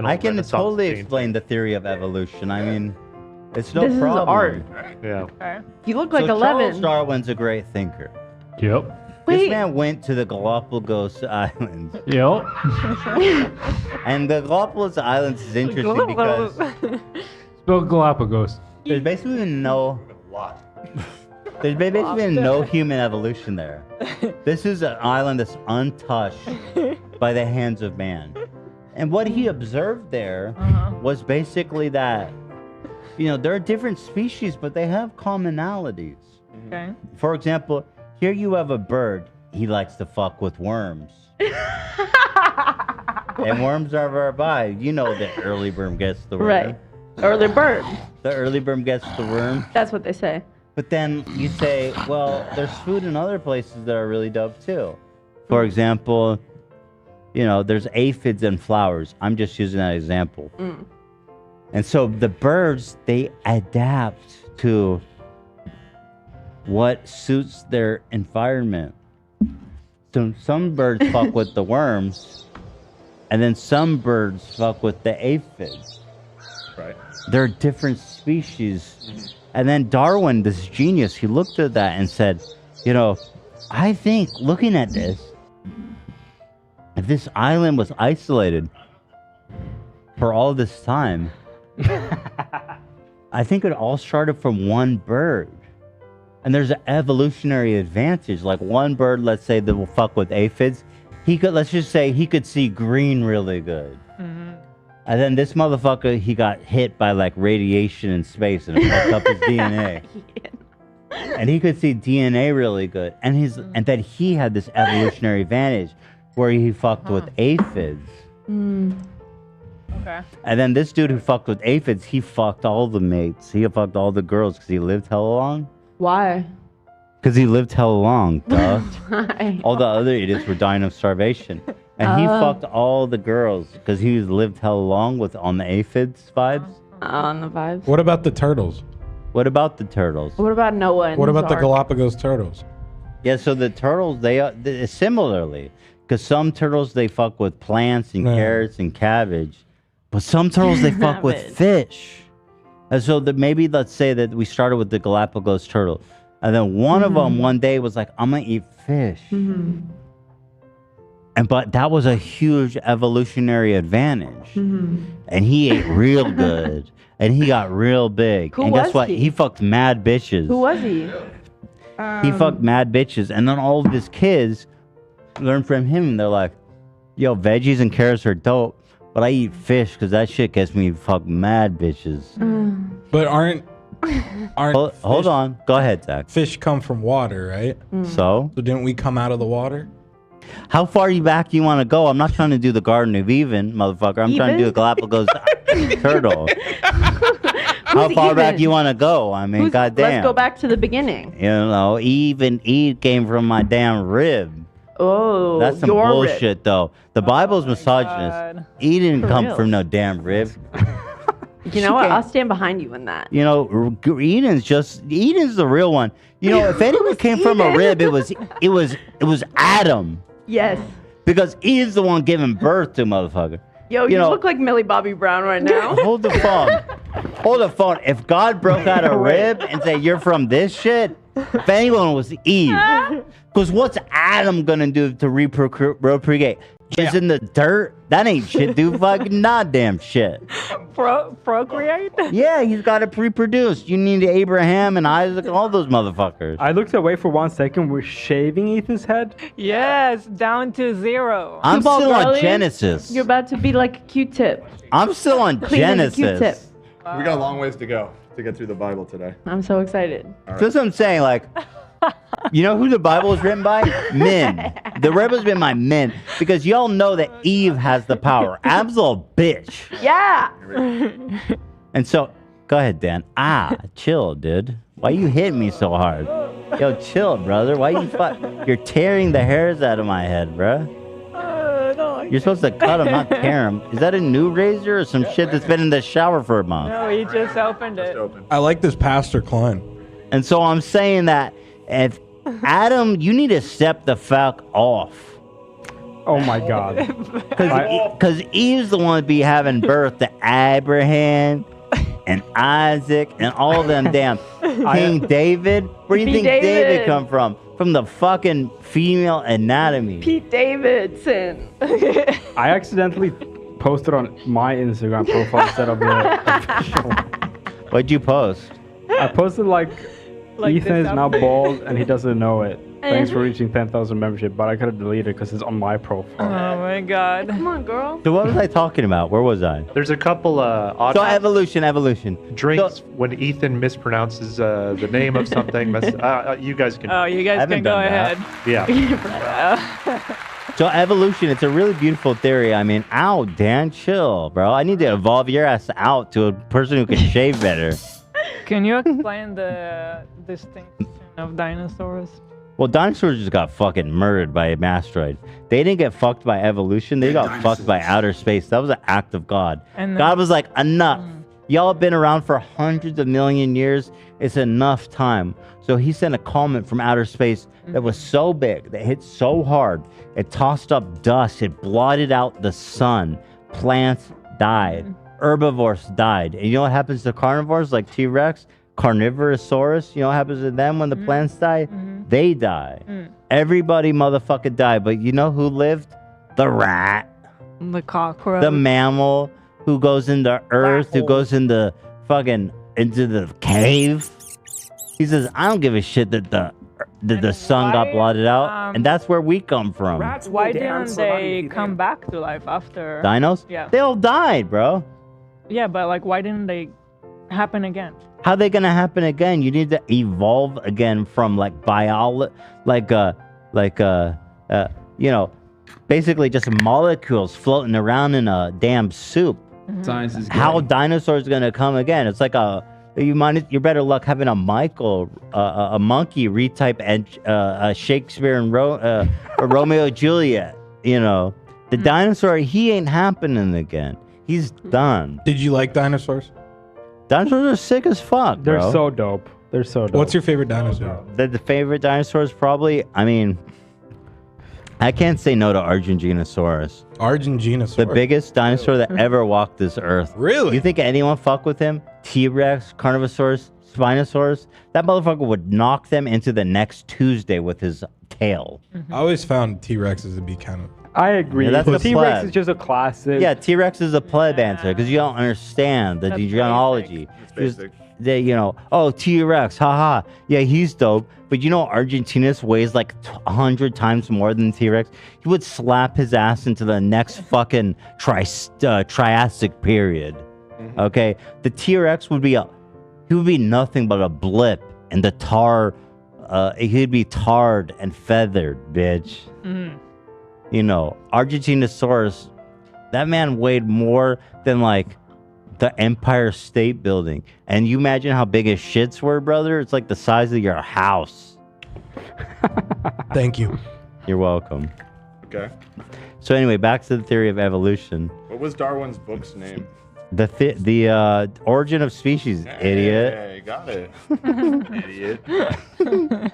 I can totally explain the theory of evolution. I mean, it's no This problem. is art. Yeah. Okay. You look like so 11. Charles Darwin's a great thinker. Yep. This Wait. man went to the Galapagos Islands. Yep. And the Galapagos Islands is interesting because Spell Galapagos. there's basically no human evolution there. This is an island that's untouched by the hands of man. And what he observed there was basically that, there are different species, but they have commonalities. Okay. For example, here you have a bird. He likes to fuck with worms. And worms are nearby. You know the early worm gets the worm. Right. Early bird. The early worm gets the worm. That's what they say. But then you say, well, there's food in other places that are really dope too. For example, there's aphids and flowers. I'm just using that example. And so the birds, they adapt to what suits their environment. So some birds fuck with the worms, and then some birds fuck with the aphids. Right. They're different species. And then Darwin, this genius, he looked at that and said, I think looking at this, if this island was isolated for all this time, I think it all started from one bird. And there's an evolutionary advantage. Like one bird, let's say, that will fuck with aphids. Let's just say he could see green really good. And then this motherfucker, he got hit by like radiation in space and it fucked up his DNA. And he could see DNA really good. And then he had this evolutionary advantage where he fucked with aphids. Okay. And then this dude who fucked with aphids, he fucked all the mates. He fucked all the girls because he lived hella long. Why? Because he lived hella long, duh. Why? All the other idiots were dying of starvation. And he fucked all the girls because he lived hella long on the aphids vibes. On the vibes. What about the turtles? What about the turtles? What about Noah? And What about the Ark? Galapagos turtles? Yeah, so the turtles, they similarly, because some turtles, they fuck with plants and carrots and cabbage. But some turtles, they fuck with fish. And so maybe let's say that we started with the Galapagos turtle. And then one of them one day was like, I'm going to eat fish. But that was a huge evolutionary advantage. And he ate real good. And he got real big. Who and guess was what? he? He fucked mad bitches. Who was he? He fucked mad bitches. And then all of his kids learned from him. They're like, yo, veggies and carrots are dope. But I eat fish because that shit gets me fuck mad bitches. But aren't Hold on. Go ahead, Zach. fish come from water, right? So? So didn't we come out of the water? How far back you want to go? I'm not trying to do the Garden of Eden, motherfucker. I'm trying to do the Galapagos turtle. How far back you want to go? I mean, goddamn. Let's go back to the beginning. Eve came from my damn rib. Oh, That's some your bullshit, rib. though. The Bible's misogynist. God. Eve didn't For come reals. from no damn rib. You know what? I'll stand behind you in that. Eden's the real one. If anyone came from a rib, it was Adam. Yes. Because he's the one giving birth to motherfucker. Yo, you look like Millie Bobby Brown right now. Hold the phone. Hold the phone. If God broke out a rib and said, you're from this shit, if anyone was Eve. Because what's Adam going to do to reprocreate? Just in the dirt? That ain't shit, dude. Fucking not damn shit. Procreate? Yeah, he's got to reproduce. You need Abraham and Isaac, all those motherfuckers. I looked away for 1 second. We're shaving Ethan's head. Yes, down to 0. I'm Football still on girly, Genesis. You're about to be like a Q-tip. I'm still on Clean as a Q-tip. Genesis. We got a long ways to go to get through the Bible today. I'm so excited. That's what I'm saying. Like, you know who the Bible is written by? Men. The Bible's written by men. Because y'all know that Eve has the power. Adam's a little bitch. Yeah. And so, go ahead, Dan. Chill, dude. Why you hitting me so hard? Yo, chill, brother. Why you're tearing the hairs out of my head, bro. No, You're supposed to cut them, not tear them. Is that a new razor or some shit that's been in the shower for a month? no, he just opened it. I like this Pastor Klein. And so I'm saying that if Adam, you need to step the fuck off. Oh my god. Because Eve's the one to be having birth to Abraham and Isaac and all them damn King David. Where do you think David come from? From the fucking female anatomy. Pete Davidson. I accidentally posted on my Instagram profile instead of the official. What'd you post? I posted like Ethan is this now outfit. bald and he doesn't know it. Thanks for reaching 10,000 membership, but I could have deleted it because it's on my profile. Oh my god. Come on, girl. So what was I talking about? Where was I? There's a couple odd So evolution. drinks So- when Ethan mispronounces the name of something. You guys can. Oh, you guys haven't can go done that. ahead. Yeah. So evolution, it's a really beautiful theory. I mean, ow, Dan, chill, bro. I need to evolve your ass out to a person who can shave better. Can you explain the distinction of dinosaurs? Well, dinosaurs just got fucking murdered by an asteroid. They didn't get fucked by evolution. They got fucked by outer space. That was an act of God. And God was like, enough. Y'all have been around for hundreds of million years. It's enough time. So he sent a comet from outer space that was so big, that hit so hard, it tossed up dust. It blotted out the sun. Plants died. Herbivores died. And you know what happens to carnivores like T-Rex? Carnivorosaurus, you know what happens to them when the plants die? They die. Everybody motherfucking died. But you know who lived? The rat. The cockroach. The mammal who goes into earth, who goes into the cave. He says, I don't give a shit that the sun got blotted out. And that's where we come from. Why didn't they come back to life after? Dinos? Yeah. They all died, bro. Yeah, but like, why didn't they happen again? How they gonna happen again? You need to evolve again from like basically just molecules floating around in a damn soup. Science is How dinosaurs gonna come again? It's like you're better luck having a monkey retype Shakespeare and Romeo and Juliet. You know, the dinosaur, he ain't happening again. He's done. Did you like dinosaurs? Dinosaurs are sick as fuck, They're bro. so dope. They're so dope. What's your favorite dinosaur? The favorite dinosaurs probably, I mean, I can't say no to Argentinosaurus. Argentinosaurus. The biggest dinosaur that ever walked this earth. Really? You think anyone fuck with him? T-Rex, Carnivorosaurus, Spinosaurus? That motherfucker would knock them into the next Tuesday with his tail. I always found T-Rexes to be kind of... I agree. Yeah, that's the T-Rex pleb. is just a classic. Yeah, T-Rex is a pleb answer because you don't understand the That's genealogy. It's basic. T-Rex, haha. Yeah, he's dope. But you know, Argentinus weighs like 100 times more than T-Rex. He would slap his ass into the next fucking Triassic period. Okay, the T-Rex would be nothing but a blip in the tar. He'd be tarred and feathered, bitch. You know, Argentinosaurus, that man weighed more than like the Empire State Building. And you imagine how big his shits were, brother? It's like the size of your house. Thank you. You're welcome. Okay. So anyway, back to the theory of evolution. What was Darwin's book's name? The origin of species, idiot. Hey, got it. Idiot.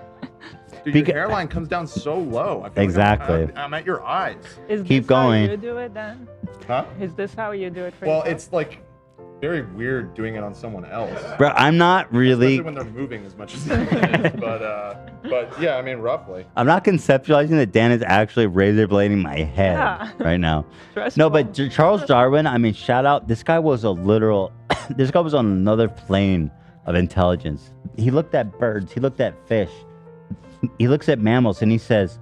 Dude, your hairline comes down so low. I feel Exactly. Like I'm at your eyes. Is Keep this going. How you do it then? Huh? Is this how you do it for Well, yourself? it's like very weird doing it on someone else. Bro, I'm not really... Especially when they're moving as much as they is. But yeah, I mean, roughly. I'm not conceptualizing that Dan is actually razor blading my head Yeah. right now. Stressful. No, but Charles Darwin, I mean, shout out. This guy was a literal... this guy was on another plane of intelligence. He looked at birds. He looked at fish. He looks at mammals and he says,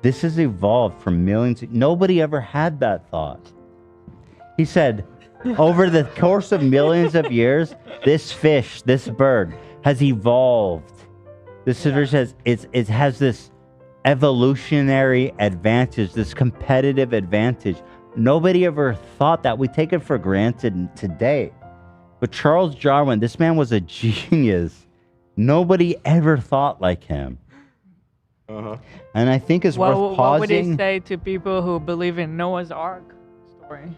this has evolved from millions. Nobody ever had that thought. He said, over the course of millions of years, this fish, this bird has evolved. This fish has, it has this evolutionary advantage, this competitive advantage. Nobody ever thought that. We take it for granted today. But Charles Darwin, this man was a genius. Nobody ever thought like him. And I think it's worth pausing. What would he say to people who believe in Noah's Ark story?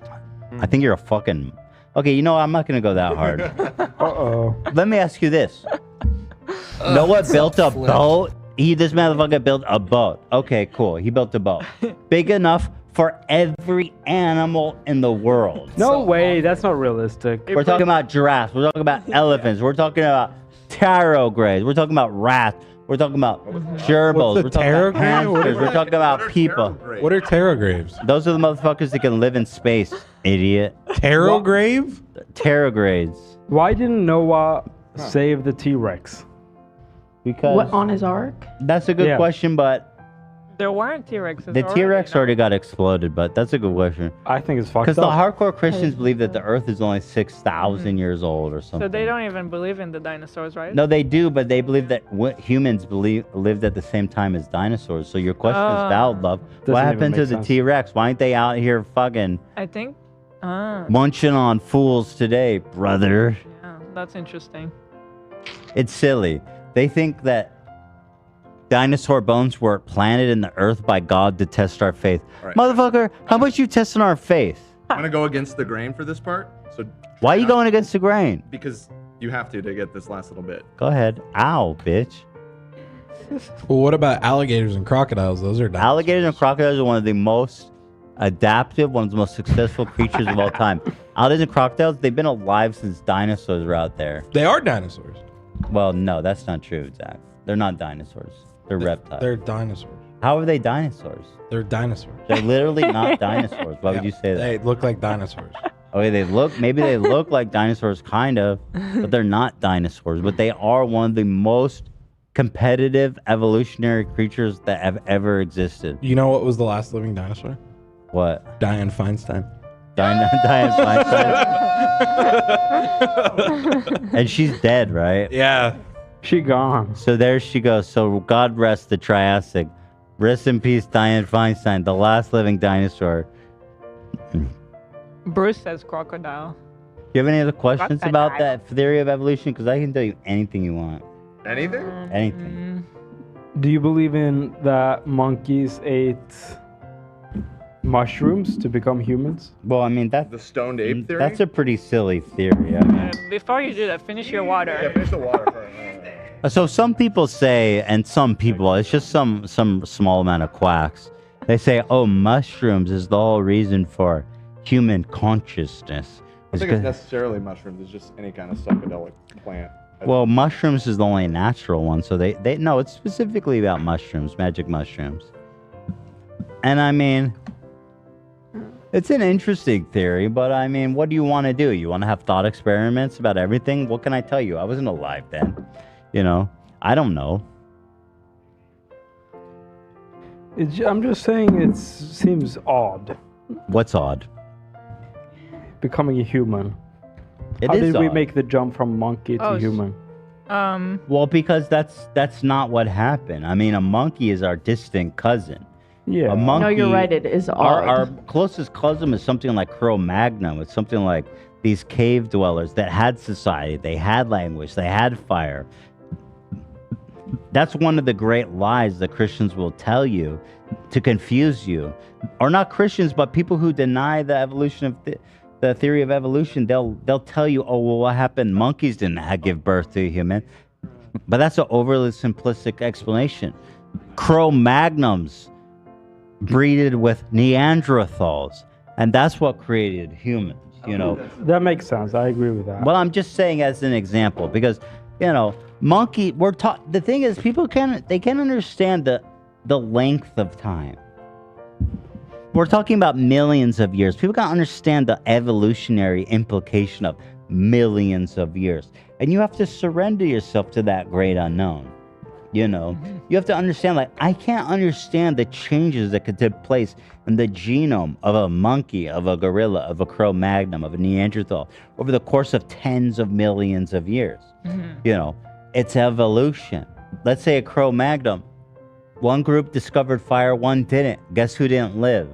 I think you're a fucking... Okay, you know what? I'm not going to go that hard. Uh-oh. Let me ask you this. Noah built a boat. This motherfucker built a boat. Okay, cool. He built a boat. Big enough for every animal in the world. No way, that's not realistic. We're talking about giraffes. We're talking about elephants. We're talking about tardigrades. We're talking about rats. We're talking about gerbils. We're talking about hamsters. We're talking about people. What are tardigrades? Those are the motherfuckers that can live in space, idiot. Tardigrade? Tardigrades. Why didn't Noah save the T-Rex? Because What, on his ark? that's a good question, but There weren't T-Rexes. the T-Rex already got exploded. But that's a good question. I think it's fucked Because up. the hardcore Christians believe that the Earth is only 6,000 years old or something. So they don't even believe in the dinosaurs, right? No, they do, but they believe that humans lived at the same time as dinosaurs. So your question is valid, love. Doesn't What even happened to make the sense. T-Rex? Why aren't they out here fucking I think. munching on fools today, brother? Yeah, that's interesting. It's silly. They think that dinosaur bones were planted in the earth by God to test our faith. Right. Motherfucker, how much you testing our faith? I'm gonna go against the grain for this part. So Why are you going against the grain? because you have to get this last little bit. Go ahead. Ow, bitch. Well, what about alligators and crocodiles? Those are dinosaurs. Alligators and crocodiles are one of the most adaptive, one of the most successful creatures of all time. Alligators and crocodiles, they've been alive since dinosaurs were out there. They are dinosaurs. Well, no, that's not true, Zach. They're not dinosaurs. They're reptiles. They're dinosaurs. How are they dinosaurs? They're dinosaurs. They're literally not dinosaurs. Why would you say that? They look like dinosaurs. Okay, maybe they look like dinosaurs, kind of, but they're not dinosaurs. But they are one of the most competitive evolutionary creatures that have ever existed. You know what was the last living dinosaur? What? Dianne Feinstein. Dianne Feinstein. And she's dead, right? Yeah. She gone. So there she goes. So God rest the Triassic. Rest in peace, Dianne Feinstein, the last living dinosaur. Bruce says crocodile. Do you have any other questions about Crocodile. that theory of evolution? Because I can tell you anything you want. Anything? Anything. Do you believe in that monkeys ate mushrooms to become humans? Well, I mean, The stoned ape theory? that's a pretty silly theory. I mean. Before you do that, finish your water. Yeah, finish the water first. So some people say, and some people, it's just some small amount of quacks. They say, oh, mushrooms is the whole reason for human consciousness. I don't think it's necessarily mushrooms. It's just any kind of psychedelic plant. Well, mushrooms is the only natural one. So they no, it's specifically about mushrooms, magic mushrooms. And I mean, it's an interesting theory, but I mean, what do you want to do? You want to have thought experiments about everything? What can I tell you? I wasn't alive then. You know, I don't know. I'm just saying it seems odd What's odd? becoming a human. It How is did we odd. make the jump from monkey to Oh, human? Well, because that's not what happened. I mean, a monkey is our distant cousin. Yeah. A monkey. No, you're right. It is Our odd. closest cousin is something like Cro-Magnon. It's something like these cave dwellers that had society. They had language. They had fire. That's one of the great lies that Christians will tell you to confuse you. Or not Christians, but people who deny the evolution of the theory of evolution. They'll tell you, oh, well, what happened? Monkeys didn't give birth to a human. But that's an overly simplistic explanation. Cro-Magnons breeded with Neanderthals, and that's what created humans, you know. That makes sense. I agree with that. Well, I'm just saying as an example, because, you know, the thing is, people can't understand the length of time. We're talking about millions of years. People can't understand the evolutionary implication of millions of years. And you have to surrender yourself to that great unknown. You know, you have to understand, like, I can't understand the changes that could take place in the genome of a monkey, of a gorilla, of a Cro-Magnon, of a Neanderthal over the course of tens of millions of years. You know, it's evolution. Let's say a Cro-Magnon, one group discovered fire, one didn't. Guess who didn't live?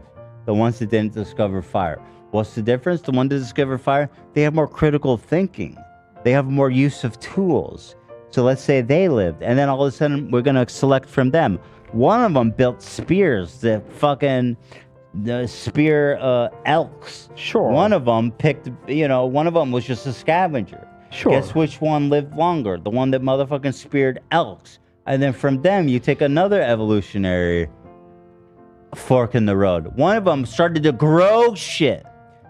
The ones that didn't discover fire. What's the difference? The ones that discovered fire, they have more critical thinking. They have more use of tools. So let's say they lived, and then all of a sudden we're gonna select from them. One of them built spears that spear elks. Sure. One of them one of them was just a scavenger. Sure. Guess which one lived longer? The one that motherfucking speared elks. And then from them, you take another evolutionary fork in the road. One of them started to grow shit.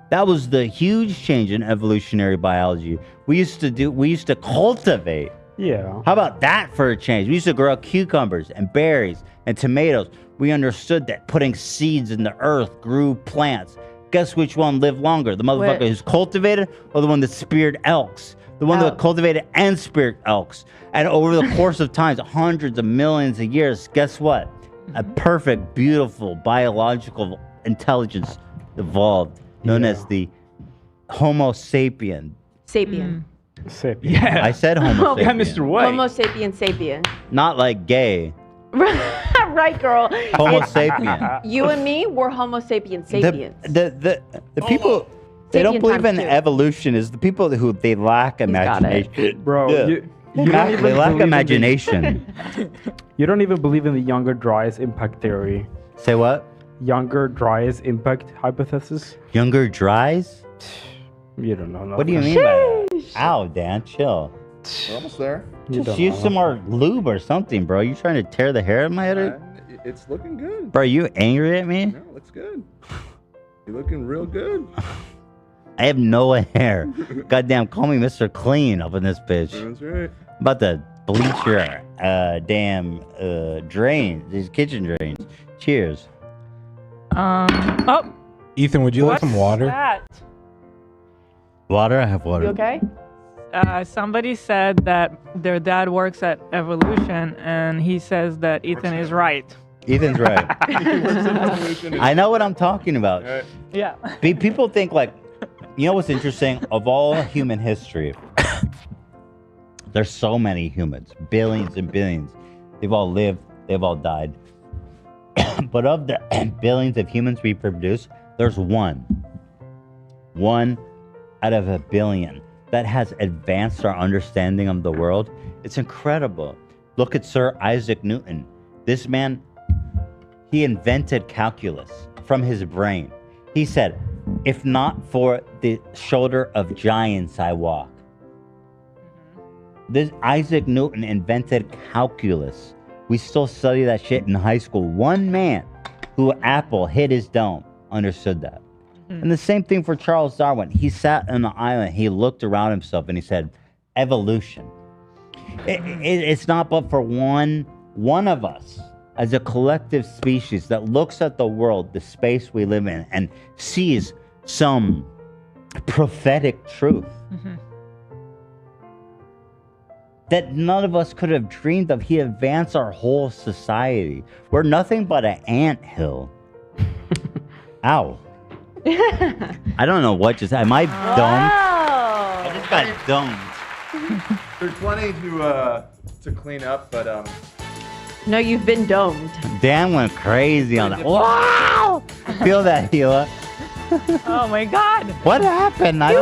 That was the huge change in evolutionary biology. We used to cultivate. Yeah. How about that for a change? We used to grow cucumbers and berries and tomatoes. We understood that putting seeds in the earth grew plants. Guess which one lived longer? The motherfucker who's cultivated or the one that speared elks? The one that cultivated and speared elks. And over the course of times, hundreds of millions of years, guess what? A perfect, beautiful, biological intelligence evolved, known as the Homo sapien. Sapien. Sapien. Yeah. I said Homo sapien. Yeah, Mr. White. Homo sapien sapien. Not like gay. Right, girl. Homo sapien. You and me, we're Homo sapien sapiens. The people, they don't Sapien believe in times two. evolution is the people who they lack got it. imagination. Bro, Yeah. you don't even They lack believe in imagination. you don't even believe in the younger dryas impact theory. Say what? Younger dryas impact hypothesis? Younger dries? You don't know. What do you mean by that? Ow, Dan, chill. We're almost there. You Just don't use know. some more lube or something, bro. You trying to tear the hair out of my head? It's looking good. Bro, you angry at me? No, it looks good. You're looking real good. I have no hair. Goddamn, call me Mr. Clean up in this bitch. That's right. I'm about to bleach your damn drains, these kitchen drains. Cheers. Oh, Ethan, would you like what's some water? that? Water? I have water. You okay? Somebody said that their dad works at Evolution, and he says that Ethan is right. Ethan's right. I know what I'm talking about. Right. Yeah. People think like, you know what's interesting? Of all human history, there's so many humans, billions and billions. They've all lived, they've all died. But of the billions of humans we produce, there's one out of a billion that has advanced our understanding of the world. It's incredible. Look at Sir Isaac Newton. This man, he invented calculus from his brain. He said, if not for the shoulder of giants I walk. This Isaac Newton invented calculus. We still study that shit in high school. One man who Apple hit his dome understood that. And the same thing for Charles Darwin. He sat on an island, he looked around himself and he said, evolution. It's not but for one of us as a collective species that looks at the world, the space we live in, and sees some prophetic truth that none of us could have dreamed of. He advanced our whole society. We're nothing but an anthill. Ow. I don't know what just, am I domed? Oh. I just got domed. There's plenty to clean up, but No, you've been domed. Dan went crazy on that. Wow! Feel that, Hila. Oh my God. What happened? I don't